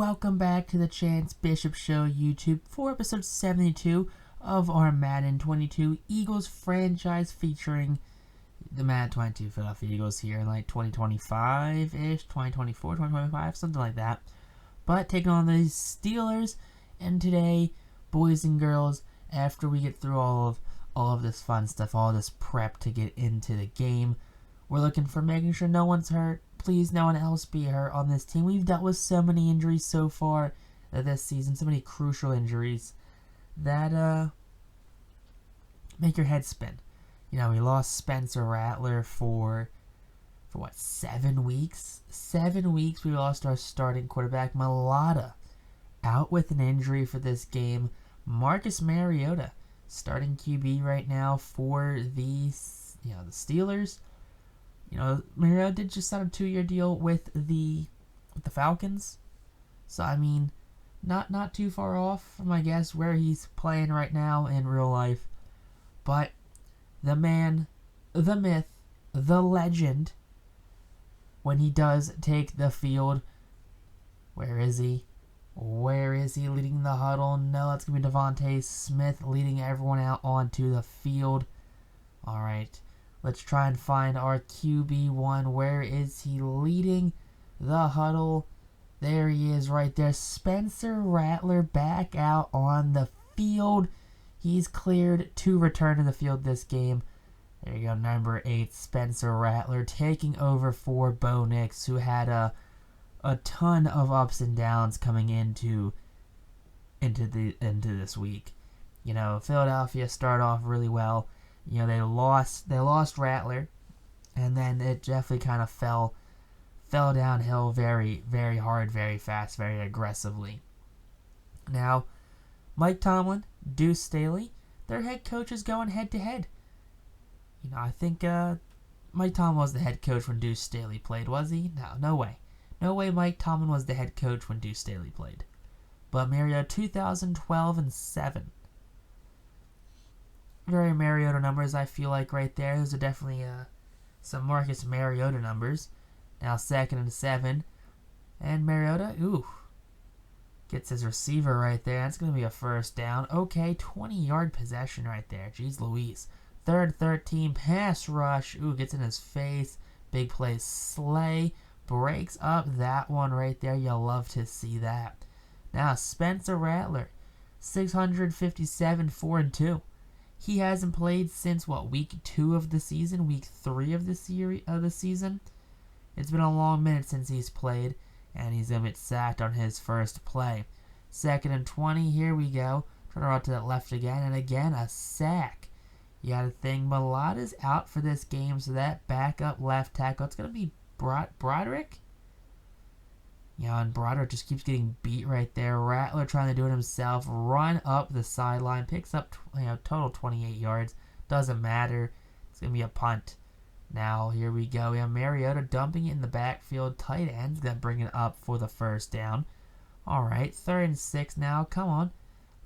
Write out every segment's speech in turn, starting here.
welcome back to the Chance Bishop Show YouTube for episode 72 of our Madden 22 Eagles franchise featuring the Madden 22 Philadelphia Eagles here in like 2025-ish, 2024, 2025, something like that. But taking on the Steelers, and today, boys and girls, after we get through all of this fun stuff, all this prep to get into the game, we're looking for making sure no one's hurt. Please, no one else be hurt on this team. We've dealt with so many injuries so far this season, so many crucial injuries that make your head spin. You know, we lost Spencer Rattler for what, 7 weeks? 7 weeks we lost our starting quarterback. Mulata out with an injury for this game. Marcus Mariota, starting QB right now for the Steelers. You know, Mariota did just sign a 2-year deal with the Falcons. So, I mean, not too far off from, I guess, where he's playing right now in real life. But the man, the myth, the legend, when he does take the field, where is he? Where is he leading the huddle? No, that's going to be Devontae Smith leading everyone out onto the field. All right. Let's try and find our QB1. Where is he leading the huddle? There he is right there. Spencer Rattler back out on the field. He's cleared to return to the field this game. There you go, number 8, Spencer Rattler taking over for Bo Nix, who had a ton of ups and downs coming into this week. You know, Philadelphia started off really well. You know, they lost Rattler, and then it definitely kind of fell downhill very, very hard, very fast, very aggressively. Now, Mike Tomlin, Deuce Staley, their head coach is going head-to-head. You know, I think Mike Tomlin was the head coach when Deuce Staley played, was he? No way. No way Mike Tomlin was the head coach when Deuce Staley played. But Mariota, 2012 and 7. Very Mariota numbers, I feel like, right there. Those are definitely some Marcus Mariota numbers. Now 2nd and 7. And Mariota, gets his receiver right there. That's going to be a first down. Okay, 20-yard possession right there. Jeez Louise. 3rd, 13, pass rush. Gets in his face. Big play. Slay breaks up that one right there. You'll love to see that. Now, Spencer Rattler, 657, 4-2. He hasn't played since, week 2 of the season, week 3 of the season. It's been a long minute since he's played, and he's going to get sacked on his first play. 2nd and 20, here we go. Turn around to that left again, and again, a sack. You got to think, Mulata's out for this game, so that backup left tackle, it's going to be Broderick? Yeah, and Broderick just keeps getting beat right there. Rattler trying to do it himself. Run up the sideline. Picks up total 28 yards. Doesn't matter. It's going to be a punt. Now, here we go. We have Mariota dumping it in the backfield. Tight end's going to bring it up for the first down. All right, 3rd and 6 now. Come on.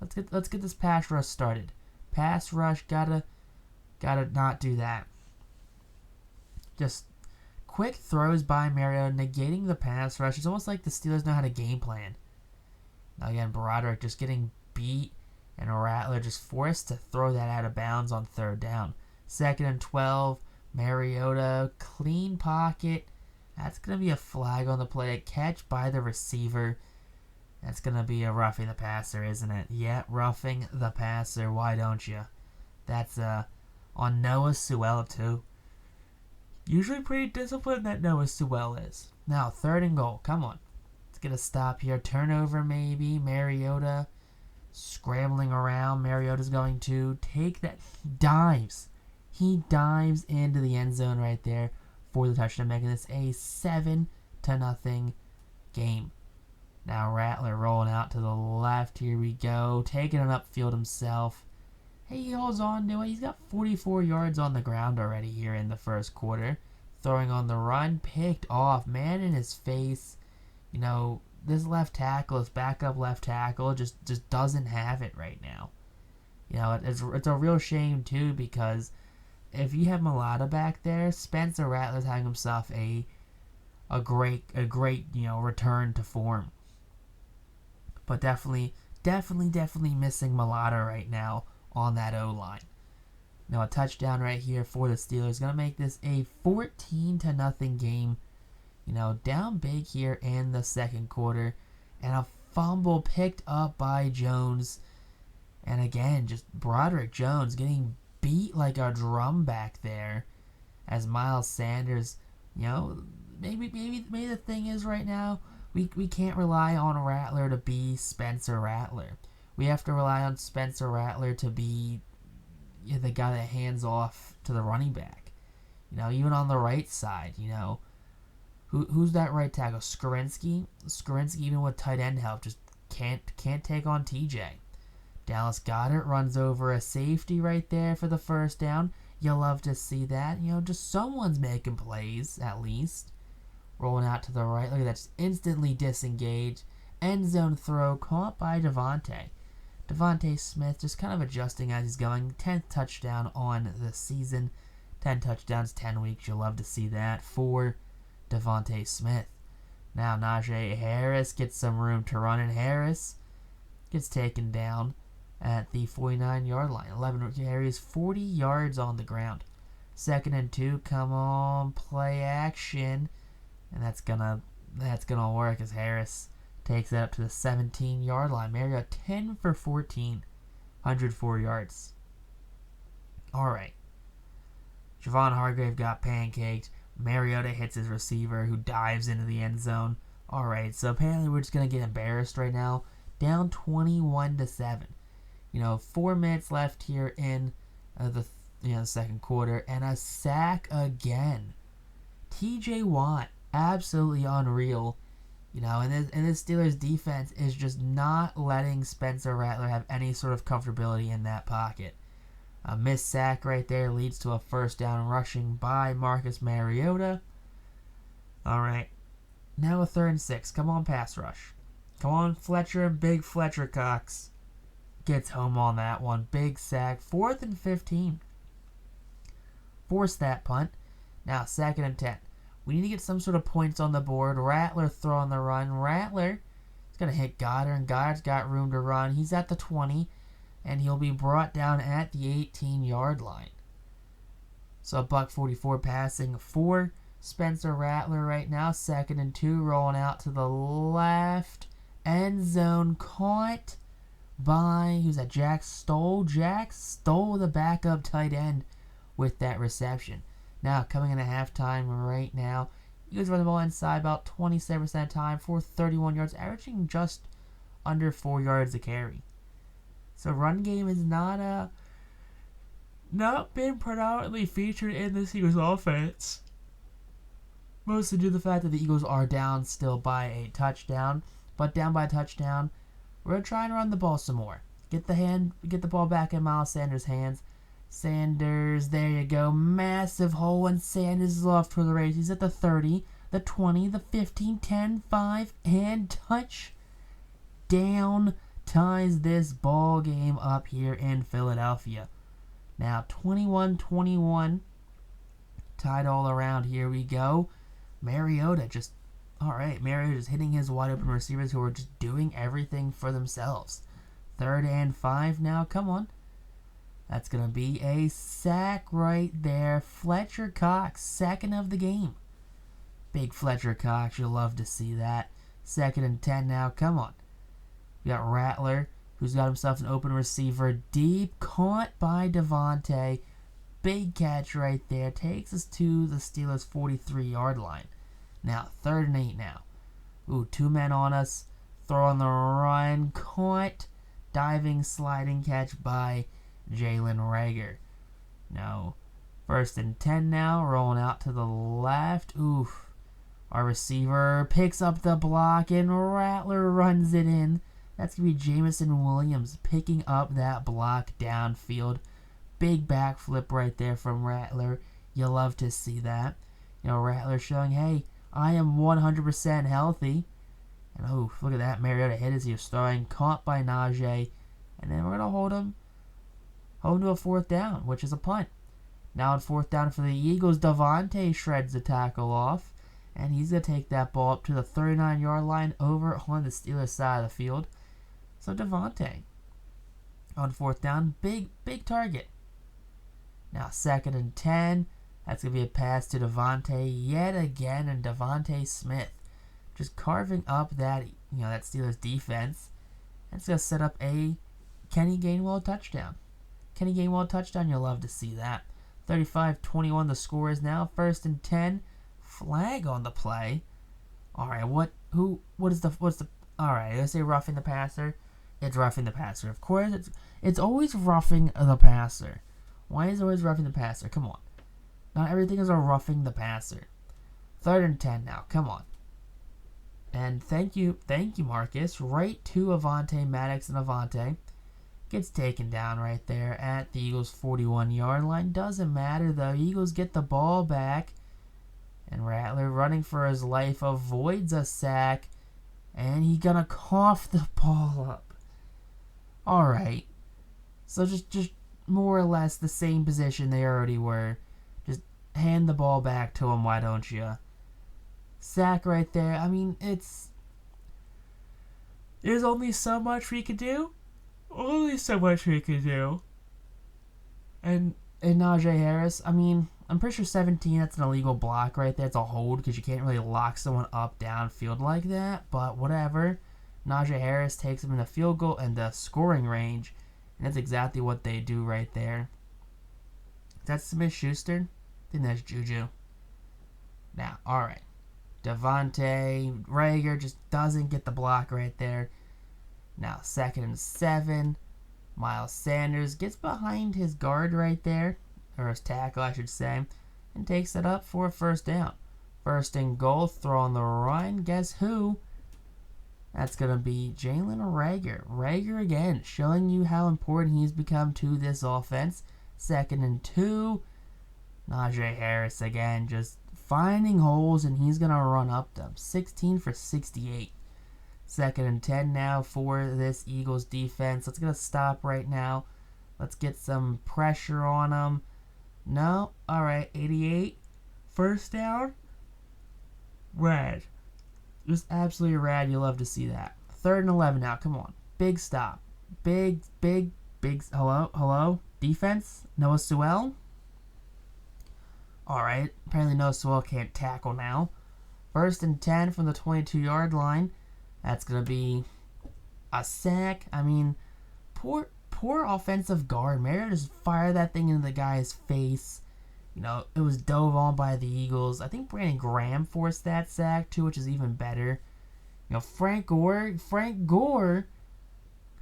Let's get this pass rush started. Pass rush, gotta not do that. Just quick throws by Mariota, negating the pass rush. It's almost like the Steelers know how to game plan. Now again, Broderick just getting beat, and Rattler just forced to throw that out of bounds on 3rd down. 2nd and 12, Mariota, clean pocket. That's going to be a flag on the play. A catch by the receiver. That's going to be a roughing the passer, isn't it? Yeah, roughing the passer. Why don't you? That's on Noah Sewell, too. Usually pretty disciplined, that Noah Sewell is. Now, 3rd and goal. Come on. Let's get a stop here. Turnover, maybe. Mariota scrambling around. Mariota's going to take that. Dives. He dives into the end zone right there for the touchdown, making this a 7-0 game. Now, Rattler rolling out to the left. Here we go. Taking it upfield himself. Hey, he holds on to it. He's got 44 yards on the ground already here in the first quarter. Throwing on the run, picked off. Man in his face. You know, this left tackle, this backup left tackle, just doesn't have it right now. You know, it's a real shame, too, because if you have Mulata back there, Spencer Rattler's having himself a great return to form. but definitely missing Mulata right now on that O-line. Now a touchdown right here for the Steelers. Going to make this a 14-0 game. Down big here in the second quarter. And a fumble picked up by Jones. And again, just Broderick Jones getting beat like a drum back there. As Miles Sanders, maybe the thing is right now, we can't rely on Rattler to be Spencer Rattler. We have to rely on Spencer Rattler to be the guy that hands off to the running back. Even on the right side, who's that right tackle? Skorinsky, even with tight end help, just can't take on TJ. Dallas Goedert runs over a safety right there for the first down. You'll love to see that. Just someone's making plays, at least. Rolling out to the right. Look at that. Just instantly disengaged. End zone throw caught by Devontae. Devontae Smith just kind of adjusting as he's going. 10th touchdown on the season. 10 touchdowns, 10 weeks. You'll love to see that for Devontae Smith. Now Najee Harris gets some room to run, and Harris gets taken down at the 49-yard line. 11 carries, 40 yards on the ground. 2nd and 2. Come on, play action. And that's gonna work as Harris takes it up to the 17-yard line. Mariota 10 for 14, 104 yards. All right. Javon Hargrave got pancaked. Mariota hits his receiver, who dives into the end zone. All right, so apparently we're just gonna get embarrassed right now. Down 21-7. 4 minutes left here in the second quarter, and a sack again. TJ Watt, absolutely unreal. And this Steelers defense is just not letting Spencer Rattler have any sort of comfortability in that pocket. A missed sack right there leads to a first down rushing by Marcus Mariota. All right, now a 3rd and 6. Come on, pass rush. Come on, Fletcher, big Fletcher Cox. Gets home on that one. Big sack. 4th and 15. Force that punt. Now 2nd and 10. We need to get some sort of points on the board. Rattler throwing the run. Rattler is going to hit Goddard, and Goddard's got room to run. He's at the 20, and he'll be brought down at the 18-yard line. So $144 passing for Spencer Rattler right now. 2nd and 2, rolling out to the left. End zone caught by, who's that? Jack Stoll. Jack Stoll, the backup tight end, with that reception. Now, coming in at halftime right now, Eagles run the ball inside about 27% of the time for 31 yards, averaging just under 4 yards a carry. So run game is not been predominantly featured in this Eagles offense. Mostly due to the fact that the Eagles are down still by a touchdown. But down by a touchdown, we're going to try and run the ball some more. Get the ball back in Miles Sanders' hands. Sanders, there you go. Massive hole, and Sanders is off for the race. He's at the 30, the 20, the 15, 10, 5, and touchdown. Ties this ball game up here in Philadelphia. Now 21-21. Tied all around. Here we go. Mariota just hitting his wide open receivers who are just doing everything for themselves. 3rd and 5 now. Come on. That's going to be a sack right there. Fletcher Cox, 2nd of the game. Big Fletcher Cox, you'll love to see that. 2nd and 10 now. Come on. We got Rattler, who's got himself an open receiver. Deep, caught by Devontae. Big catch right there. Takes us to the Steelers' 43-yard line. Now, 3rd and 8 now. Ooh, 2 men on us. Throw on the run. Caught. Diving, sliding catch by Jalen Reagor. Now, 1st and 10 now. Rolling out to the left. Oof. Our receiver picks up the block, and Rattler runs it in. That's going to be Jamison Williams picking up that block downfield. Big backflip right there from Rattler. You'll love to see that. Rattler showing, hey, I am 100% healthy. And oh, look at that. Mariota hit as he was throwing. Caught by Najee. And then we're going to hold him to a 4th down, which is a punt. Now on 4th down for the Eagles, Devontae shreds the tackle off. And he's going to take that ball up to the 39-yard line over on the Steelers side of the field. So Devontae on 4th down, big target. Now 2nd and 10. That's going to be a pass to Devontae yet again, and Devontae Smith just carving up that Steelers defense. That's going to set up a Kenny Gainwell touchdown. Kenny Gainwell touchdown, you'll love to see that. 35-21 the score is now. 1st and 10. Flag on the play. Alright, what's the alright, let's say roughing the passer. It's roughing the passer. Of course, it's always roughing the passer. Why is it always roughing the passer? Come on. Not everything is a roughing the passer. 3rd and 10 now. Come on. And thank you, Marcus. Right to Avonte Maddox, and Avonte gets taken down right there at the Eagles' 41-yard line. Doesn't matter, though. Eagles get the ball back. And Rattler, running for his life, avoids a sack. And he's going to cough the ball up. Alright. So just more or less the same position they already were. Just hand the ball back to him, why don't you? Sack right there. I mean, there's only so much we could do. Only so much we could do. And Najee Harris, I mean, I'm pretty sure 17, that's an illegal block right there. It's a hold because you can't really lock someone up downfield like that. But whatever. Najee Harris takes him in the field goal and the scoring range. And that's exactly what they do right there. Is that Smith-Schuster? I think that's Juju. Now, alright. Devontae Rager just doesn't get the block right there. Now, 2nd and 7. Miles Sanders gets behind his guard right there. Or his tackle, I should say. And takes it up for a 1st down. 1st and goal, throw on the run. Guess who? That's going to be Jalen Rager. Rager again, showing you how important he's become to this offense. 2nd and 2. Najee Harris again, just finding holes, and he's going to run up them. 16 for 68. 2nd and 10 now for this Eagles defense. Let's get a stop right now. Let's get some pressure on them. No. Alright, 88. 1st down. Rad. Just absolutely rad. You love to see that. 3rd and 11 now. Come on. Big stop. Big. Hello? Defense? Noah Sewell? Alright. Apparently Noah Sewell can't tackle now. 1st and 10 from the 22-yard line. That's going to be a sack. I mean, poor offensive guard. Mariota just fired that thing into the guy's face. It was dove on by the Eagles. I think Brandon Graham forced that sack too, which is even better. Frank Gore, good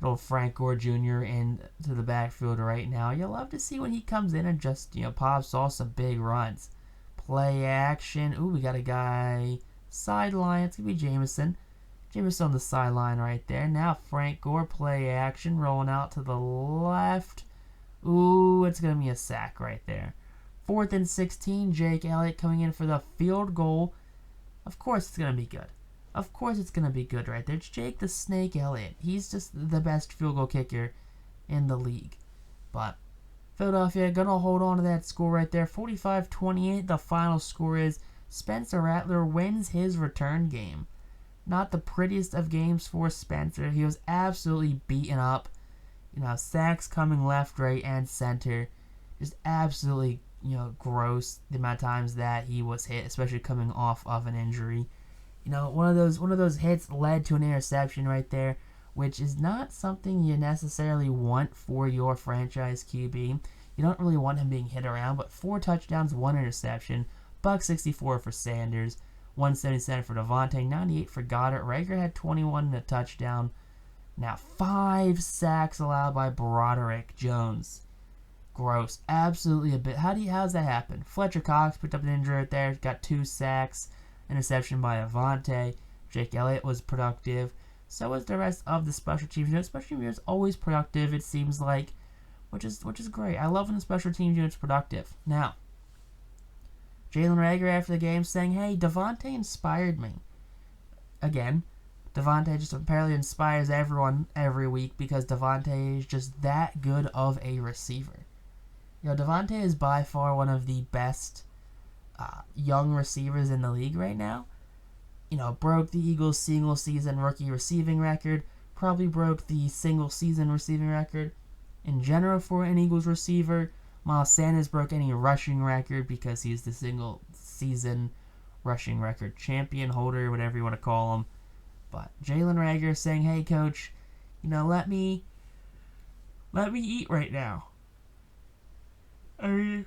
old Frank Gore Jr. into the backfield right now. You'll love to see when he comes in and just, pops off some big runs. Play action. Ooh, we got a guy sideline. It's going to be Jameson. Jameson on the sideline right there. Now Frank Gore, play action, rolling out to the left. Ooh, it's going to be a sack right there. 4th and 16, Jake Elliott coming in for the field goal. Of course it's going to be good. Of course it's going to be good right there. It's Jake the Snake Elliott. He's just the best field goal kicker in the league. But Philadelphia going to hold on to that score right there. 45-28, the final score is. Spencer Rattler wins his return game. Not the prettiest of games for Spencer. He was absolutely beaten up. Sacks coming left, right, and center. Just absolutely, gross the amount of times that he was hit, especially coming off of an injury. One of those hits led to an interception right there, which is not something you necessarily want for your franchise QB. You don't really want him being hit around, but 4 touchdowns, 1 interception. $164 for Sanders. 177 for Devontae, 98 for Goddard. Rager had 21 and a touchdown. Now 5 sacks allowed by Broderick Jones. Gross. Absolutely a bit. How's that happen? Fletcher Cox picked up an injury right there. Got 2 sacks. Interception by Avonte. Jake Elliott was productive. So was the rest of the special teams unit. Special team unit's always productive, it seems like, which is great. I love when the special teams unit's productive. Now, Jalen Rager after the game saying, hey, Devontae inspired me. Again, Devontae just apparently inspires everyone every week because Devontae is just that good of a receiver. Devontae is by far one of the best young receivers in the league right now. Broke the Eagles' single-season rookie receiving record, probably broke the single season receiving record in general for an Eagles receiver. Miles Sanders broke any rushing record because he's the single season rushing record champion holder, whatever you want to call him. But Jalen Reagor saying, hey coach, let me eat right now. I mean,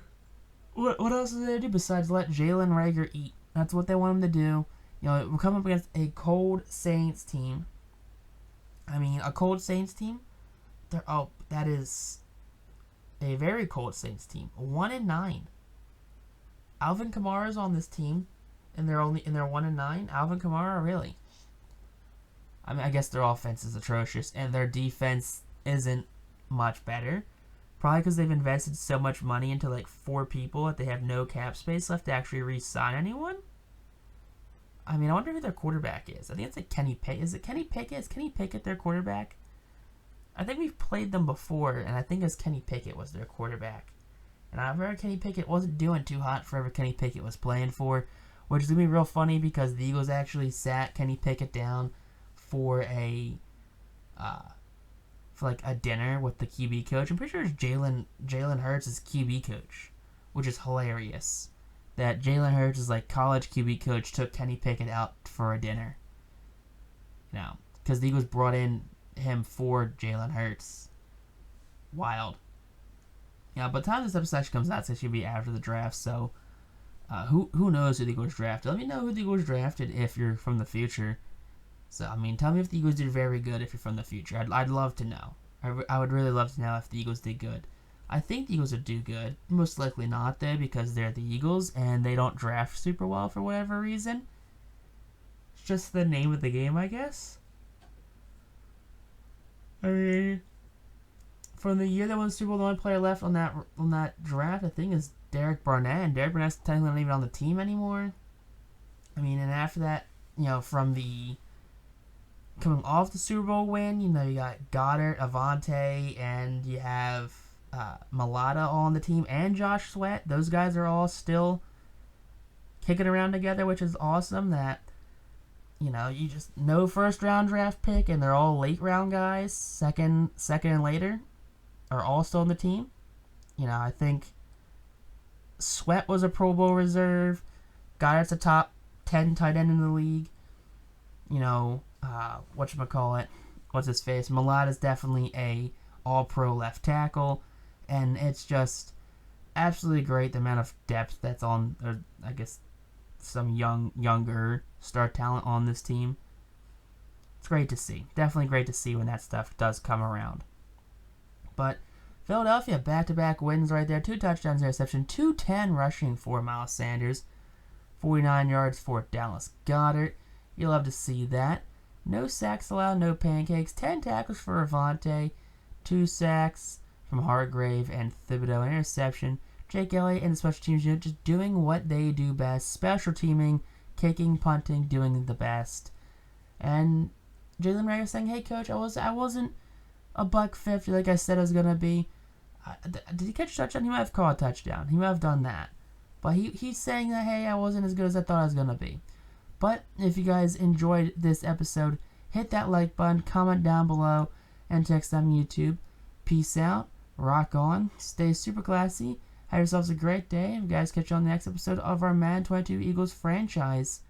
what else is there to do besides let Jalen Reagor eat? That's what they want him to do. We're coming up against a cold Saints team. A cold Saints team? That is a very cold Saints team. 1-9. Alvin Kamara's on this team, and they're 1-9. Alvin Kamara, really? I guess their offense is atrocious, and their defense isn't much better. Probably because they've invested so much money into 4 people that they have no cap space left to actually re-sign anyone. I wonder who their quarterback is. I think it's Kenny Pickett. Is it Kenny Pickett? Is Kenny Pickett their quarterback? I think we've played them before, and I think Kenny Pickett was their quarterback. And I've heard Kenny Pickett wasn't doing too hot for whoever Kenny Pickett was playing for, which is going to be real funny because the Eagles actually sat Kenny Pickett down for a dinner with the QB coach. I'm pretty sure it's Jalen Hurts is QB coach, which is hilarious. That Jalen Hurts' college QB coach took Kenny Pickett out for a dinner. Because the Eagles brought in him for Jalen Hurts. Wild. By the time this episode actually comes out, it's actually be after the draft, so who knows who the Eagles drafted. Let me know who the Eagles drafted if you're from the future. So, tell me if the Eagles did very good if you're from the future. I'd love to know. I would really love to know if the Eagles did good. I think the Eagles would do good. Most likely not, though, because they're the Eagles, and they don't draft super well for whatever reason. It's just the name of the game, I guess. From the year that won the Super Bowl, the only player left on that draft, I think, is Derek Barnett, and Derek Barnett's technically not even on the team anymore. And after that, from the coming off the Super Bowl win, you got Goddard, Avante, and you have Malata all on the team, and Josh Sweat. Those guys are all still kicking around together, which is awesome. That you just no first round draft pick, and they're all late round guys, second and later, are all still on the team. I think Sweat was a Pro Bowl reserve. Goddard's a top 10 tight end in the league. Whatchamacallit, what's his face? Malata's definitely a all-pro left tackle, and it's just absolutely great the amount of depth that's on, or I guess some younger star talent on this team. It's great to see. Definitely great to see when that stuff does come around. But Philadelphia, back-to-back wins right there. 2 touchdowns, interception, 210 rushing for Miles Sanders, 49 yards for Dallas Goedert. You love to see that. No sacks allowed, no pancakes. 10 tackles for Avante, 2 sacks from Hargrave and Thibodeau, an interception. Jake Elliott and the special teams unit just doing what they do best. Special teaming, kicking, punting, doing the best. And Jalen Reagor saying, hey coach, I wasn't a $150 like I said I was going to be. Did he catch a touchdown? He might have caught a touchdown. He might have done that. But he's saying that, hey, I wasn't as good as I thought I was going to be. But if you guys enjoyed this episode, hit that like button, comment down below, and check us out on YouTube. Peace out, rock on, stay super classy, have yourselves a great day, and you guys catch you on the next episode of our Madden 22 Eagles franchise.